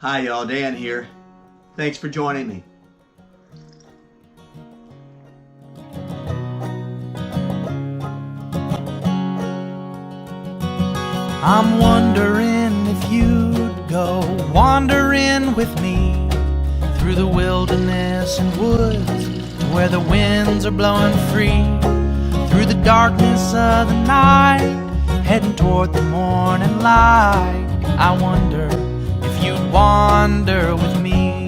Hi y'all, Dan here. Thanks for joining me. I'm wondering if you'd go wandering with me through the wilderness and woods where the winds are blowing free, through the darkness of the night, heading toward the morning light. I wonder if you'd wander with me.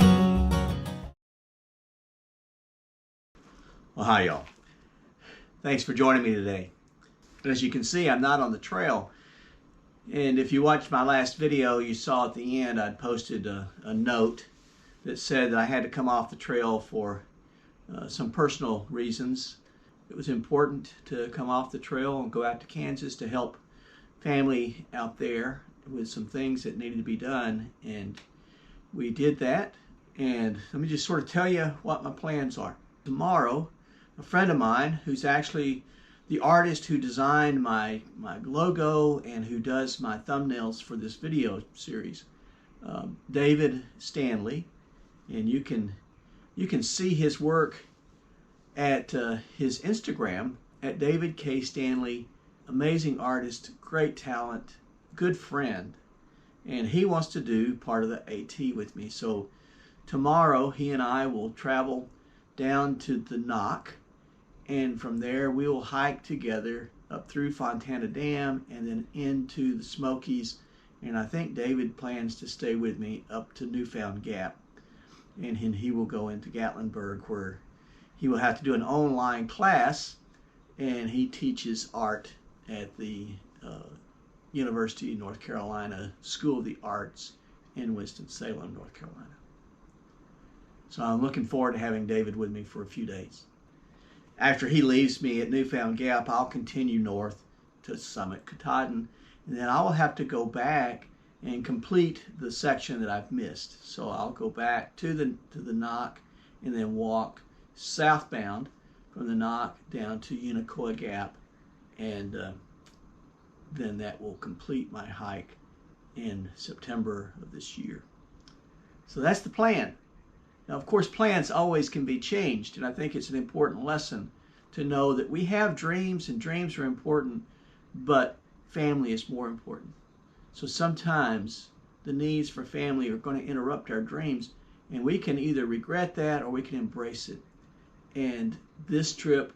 Well, hi y'all. Thanks for joining me today. As you can see, I'm not on the trail. And if you watched my last video, you saw at the end I'd posted a note that said that I had to come off the trail for some personal reasons. It was important to come off the trail and go out to Kansas to help family out there with some things that needed to be done. And we did that. And let me just sort of tell you what my plans are. Tomorrow, a friend of mine who's actually the artist who designed my logo and who does my thumbnails for this video series, David Stanley, and you can see his work at his Instagram at David K. Stanley. Amazing artist, great talent, good friend, and he wants to do part of the AT with me. So tomorrow he and I will travel down to the Knock, and from there we will hike together up through Fontana Dam and then into the Smokies. And I think David plans to stay with me up to Newfound Gap, and he will go into Gatlinburg, where he will have to do an online class, and he teaches art at the University of North Carolina School of the Arts in Winston-Salem, North Carolina. So I'm looking forward to having David with me for a few days. After he leaves me at Newfound Gap, I'll continue north to Summit Katahdin, and then I will have to go back and complete the section that I've missed. So I'll go back to the Knock and then walk southbound from the Knock down to Unicoi Gap, and then that will complete my hike in September of this year. So that's the plan. Now, of course, plans always can be changed, and I think it's an important lesson to know that we have dreams, and dreams are important, but family is more important. So sometimes the needs for family are going to interrupt our dreams, and we can either regret that or we can embrace it. And this trip,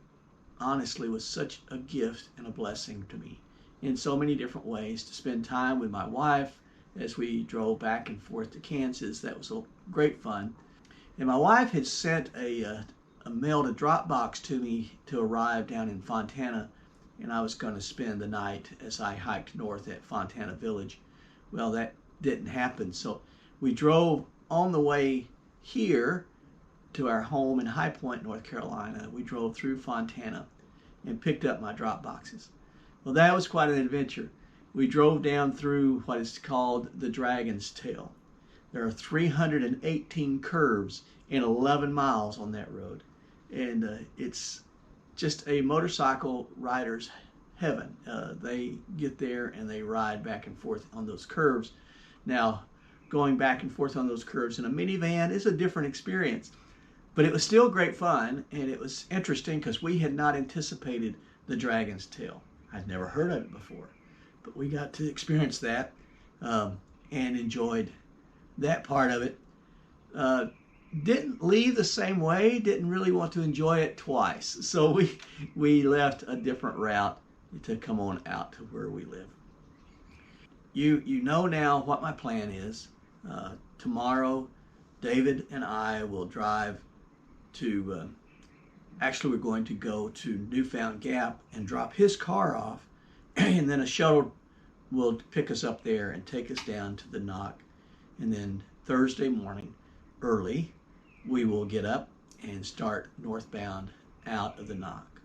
honestly, was such a gift and a blessing to me in so many different ways. To spend time with my wife as we drove back and forth to Kansas, that was great fun. And my wife had sent a mailed a Dropbox to me to arrive down in Fontana, and I was going to spend the night as I hiked north at Fontana Village. Well, that didn't happen, so we drove on the way here to our home in High Point, North Carolina. We drove through Fontana and picked up my Dropboxes. Well, that was quite an adventure. We drove down through what is called the Dragon's Tail. There are 318 curves and 11 miles on that road. And it's just a motorcycle rider's heaven. They get there and they ride back and forth on those curves. Now, going back and forth on those curves in a minivan is a different experience. But it was still great fun, and it was interesting because we had not anticipated the Dragon's Tail. I'd never heard of it before. But we got to experience that and enjoyed that part of it. Didn't leave the same way, didn't really want to enjoy it twice. So we left a different route to come on out to where we live. You know now what my plan is. Tomorrow, David and I will drive to, actually we're going to go to Newfound Gap and drop his car off, and then a shuttle will pick us up there and take us down to the Knock. And then Thursday morning, early, we will get up and start northbound out of the Knock.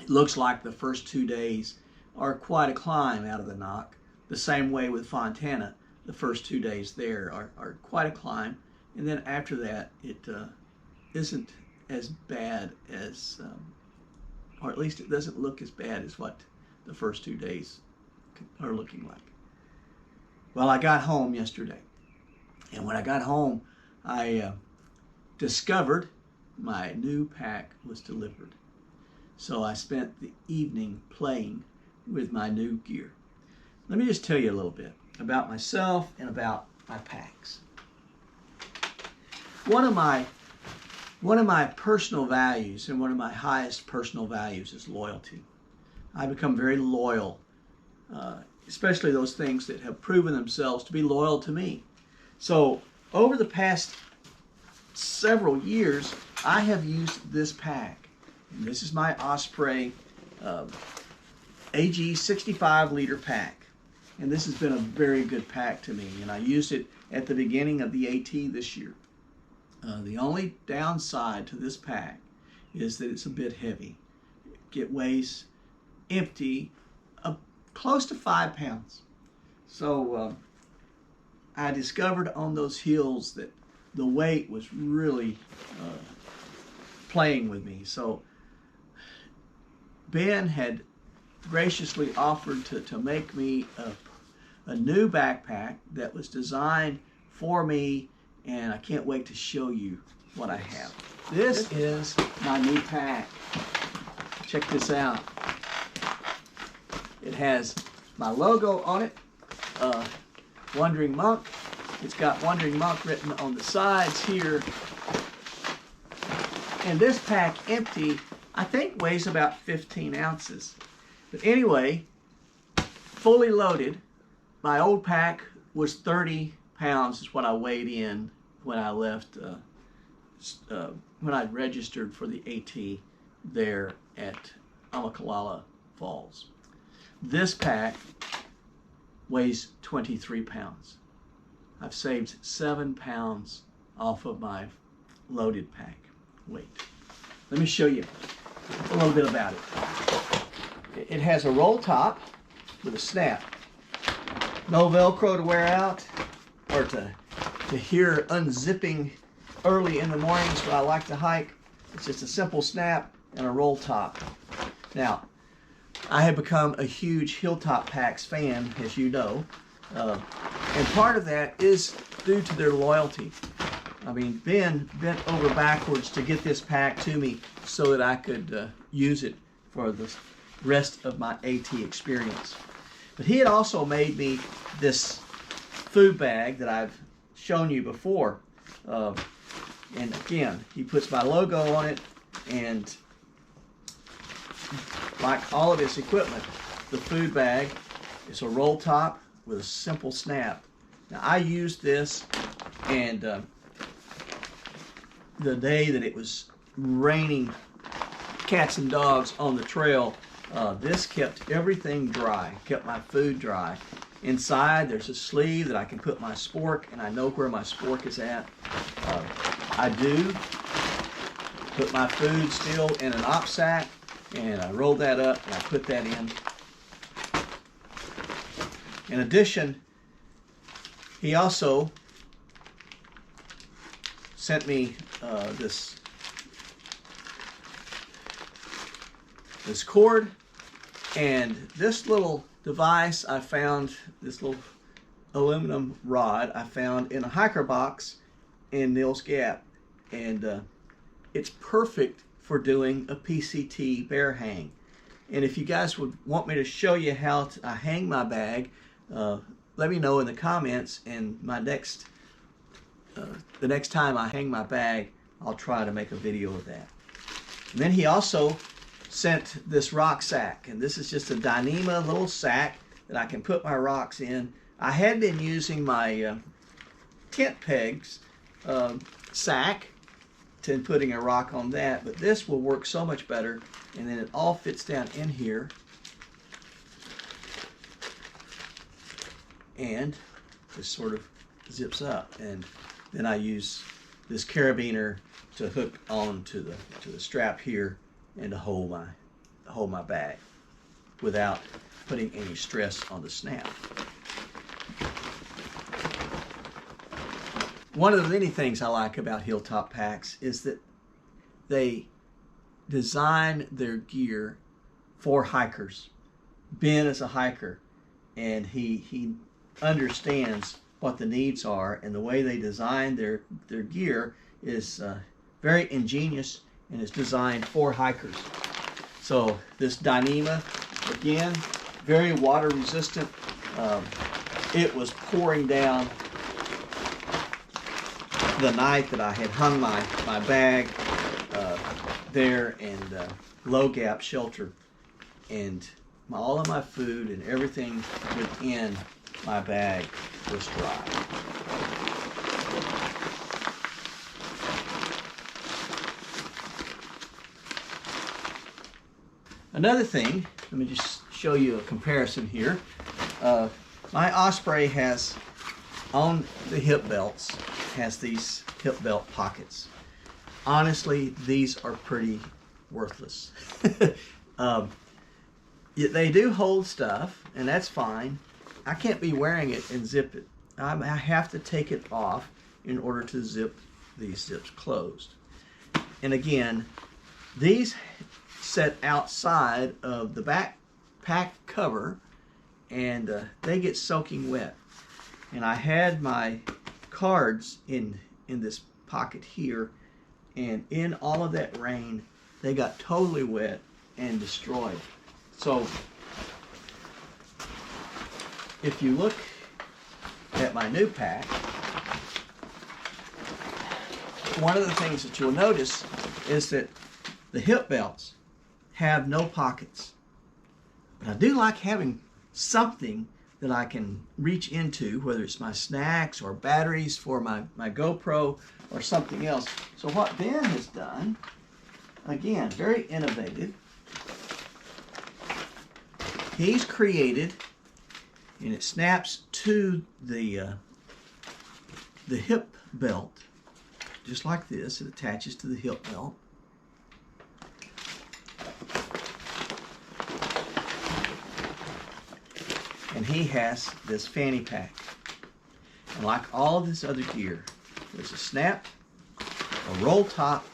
It looks like the first 2 days are quite a climb out of the Knock. The same way with Fontana, the first 2 days there are quite a climb. And then after that, it isn't as bad as, or at least it doesn't look as bad as what the first 2 days are looking like. Well, I got home yesterday, And when I got home, I discovered my new pack was delivered. So I spent the evening playing with my new gear. Let me just tell you a little bit about myself and about my packs. One of my personal values, and one of my highest personal values, is loyalty. I become very loyal, especially those things that have proven themselves to be loyal to me. So over the past several years, I have used this pack. And this is my Osprey AG 65 liter pack. And this has been a very good pack to me. And I used it at the beginning of the AT this year. The only downside to this pack is that it's a bit heavy. It weighs empty close to 5 pounds. So I discovered on those hills that the weight was really playing with me. So Ben had graciously offered to make me a new backpack that was designed for me, and I can't wait to show you what I have. This is my new pack. Check this out. It has my logo on it, Wandering Monk. It's got Wandering Monk written on the sides here. And this pack empty, I think, weighs about 15 ounces. But anyway, fully loaded, my old pack was 30 pounds is what I weighed in when I left, when I registered for the AT there at Amicalala Falls. This pack weighs 23 pounds. I've saved 7 pounds off of my loaded pack weight. Let me show you a little bit about it. It has a roll top with a snap. No Velcro to wear out or to hear unzipping early in the mornings when I like to hike. It's just a simple snap and a roll top. Now, I have become a huge Hilltop Packs fan, as you know, and part of that is due to their loyalty. I mean, Ben bent over backwards to get this pack to me so that I could use it for the rest of my AT experience. But he had also made me this food bag that I've shown you before. And again, he puts my logo on it, and like all of his equipment, the food bag is a roll top with a simple snap. Now, I used this, and the day that it was raining cats and dogs on the trail, this kept everything dry, kept my food dry. Inside, there's a sleeve that I can put my spork, and I know where my spork is at. I do put my food still in an op sack, and I roll that up and I put that in. In addition, he also sent me this cord, and this little device I found, this little aluminum rod I found in a hiker box in Nils Gap, and it's perfect for doing a PCT bear hang. And if you guys would want me to show you how I hang my bag, let me know in the comments, and the next time I hang my bag, I'll try to make a video of that. And then he also sent this rock sack, and this is just a Dyneema little sack that I can put my rocks in. I had been using my tent pegs sack to putting a rock on that, but this will work so much better, and then it all fits down in here, and just sort of zips up, and then I use this carabiner to hook on to the strap here and to hold my bag without putting any stress on the snap. One of the many things I like about Hilltop Packs is that they design their gear for hikers. Ben is a hiker, and he understands what the needs are, and the way they design their gear is very ingenious, and it's designed for hikers. So this Dyneema, again, very water resistant. It was pouring down the night that I had hung my bag there in low gap shelter, and all of my food and everything within my bag was dry. Another thing, let me just show you a comparison here. My Osprey has, on the hip belts, has these hip belt pockets. Honestly, these are pretty worthless. They do hold stuff, and that's fine. I can't be wearing it and zip it. I have to take it off in order to zip these zips closed. And again, these set outside of the backpack cover, and they get soaking wet. And I had my cards in this pocket here, and in all of that rain, they got totally wet and destroyed. So if you look at my new pack, one of the things that you'll notice is that the hip belts have no pockets. But I do like having something that I can reach into, whether it's my snacks or batteries for my GoPro or something else. So what Ben has done, again, very innovative, he's created, and it snaps to the hip belt, just like this. It attaches to the hip belt. And he has this fanny pack. And like all of this other gear, there's a snap, a roll top,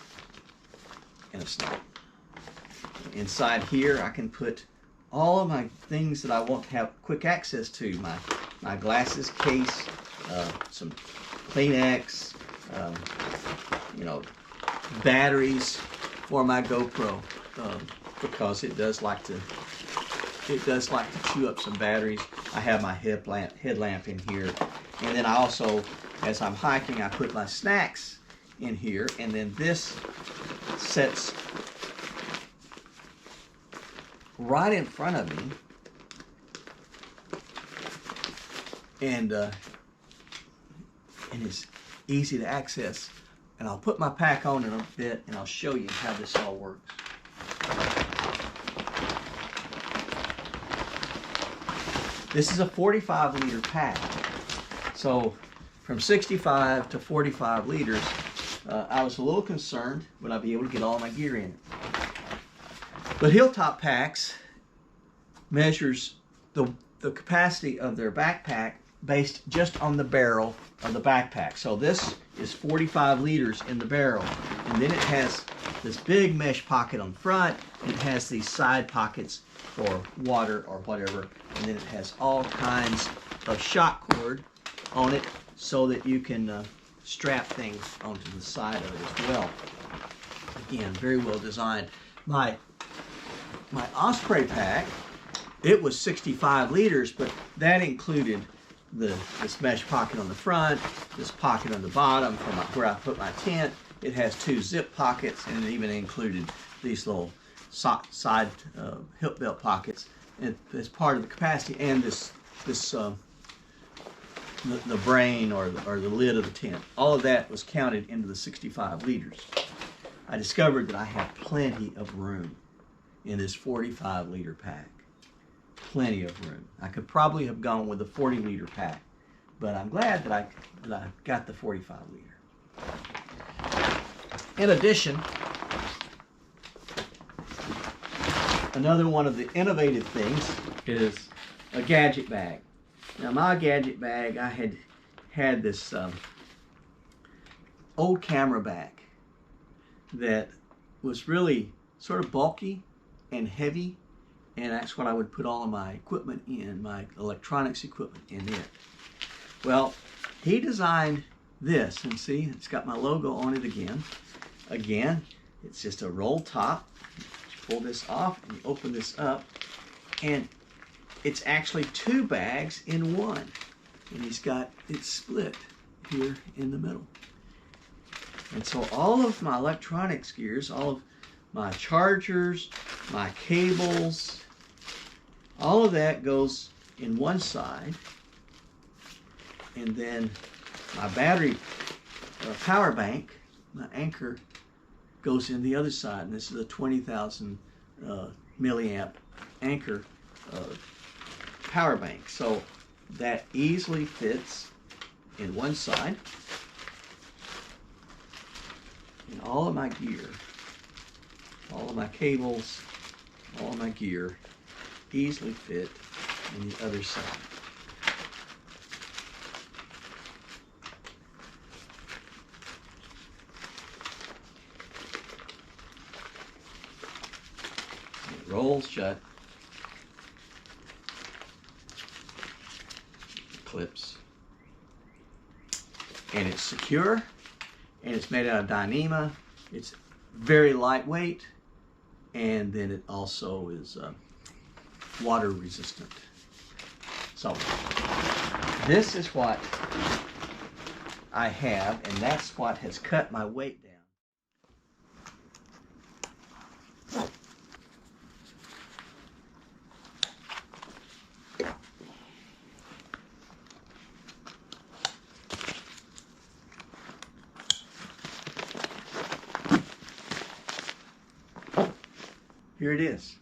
and a snap. Inside here, I can put all of my things that I want to have quick access to. My glasses case, some Kleenex, batteries for my GoPro, because it does like to chew up some batteries. I have my headlamp in here, and then I also, as I'm hiking, I put my snacks in here, and then this sets right in front of me, and it's easy to access. And I'll put my pack on in a bit, and I'll show you how this all works. This is a 45-liter pack. So from 65 to 45 liters, I was a little concerned, would I be able to get all my gear in it? But Hilltop Packs measures the capacity of their backpack based just on the barrel of the backpack. So this is 45 liters in the barrel. And then it has this big mesh pocket on front, and it has these side pockets for water or whatever. And then it has all kinds of shock cord on it so that you can strap things onto the side of it as well. Again, very well designed. My Osprey pack, it was 65 liters, but that included this mesh pocket on the front, this pocket on the bottom for where I put my tent. It has 2 zip pockets, and it even included these little side hip belt pockets as part of the capacity, and the brain or the lid of the tent. All of that was counted into the 65 liters. I discovered that I have plenty of room in this 45-liter pack. Plenty of room. I could probably have gone with a 40-liter pack, but I'm glad that I got the 45-liter. In addition, another one of the innovative things is a Gadget bag. Now my Gadget bag, I had this old camera bag that was really sort of bulky and heavy, and that's what I would put all of my equipment in, my electronics equipment in it. Well, he designed this, and see, it's got my logo on it again. Again, it's just a roll top. You pull this off and you open this up, and it's actually 2 bags in one. And he's got it split here in the middle. And so all of my electronics gears, all of my chargers, my cables, all of that goes in one side. And then my battery power bank, my anchor, goes in the other side. And this is a 20,000 milliamp anchor power bank. So that easily fits in one side. And all of my gear, all of my cables, all of my gear easily fit in the other side. It rolls shut. Clips. And it's secure, and it's made out of Dyneema. It's very lightweight, and then it also is water resistant. So this is what I have, and that's what has cut my weight down. Here it is.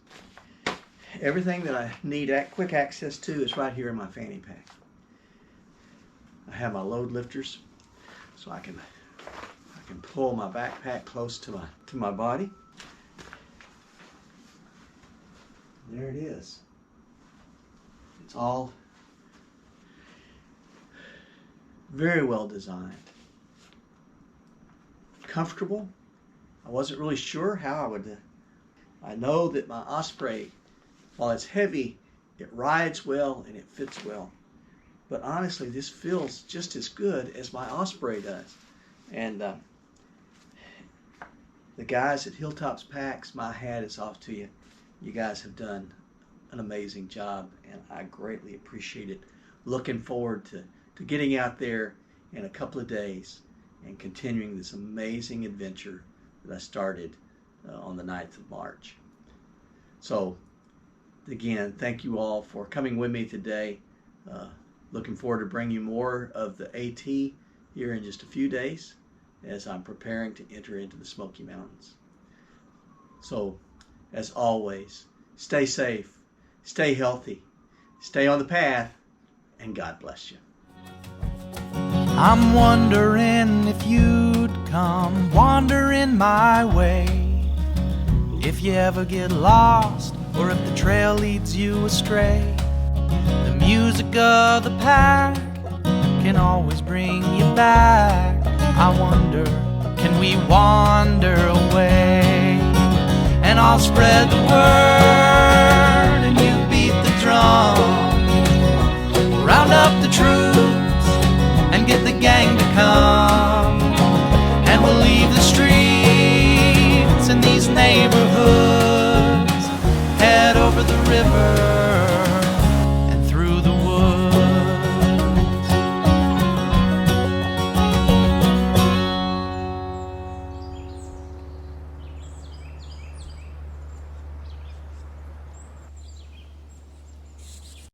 Everything that I need quick access to is right here in my fanny pack. I have my load lifters, so I can pull my backpack close to my body. There it is. It's all very well designed. Comfortable. I wasn't really sure how I would. I know that my Osprey, while it's heavy, it rides well and it fits well. But honestly, this feels just as good as my Osprey does. And the guys at Hilltop Packs, my hat is off to you. You guys have done an amazing job, and I greatly appreciate it. Looking forward to getting out there in a couple of days and continuing this amazing adventure that I started on the 9th of March. So again, thank you all for coming with me today. Looking forward to bringing you more of the AT here in just a few days as I'm preparing to enter into the Smoky Mountains. So as always, stay safe, stay healthy, stay on the path, and God bless you. I'm wondering if you'd come wandering my way. If you ever get lost, or if the trail leads you astray, the music of the pack can always bring you back. I wonder, can we wander away? And I'll spread the word, and you beat the drum. Round up the troops and get the gang to come.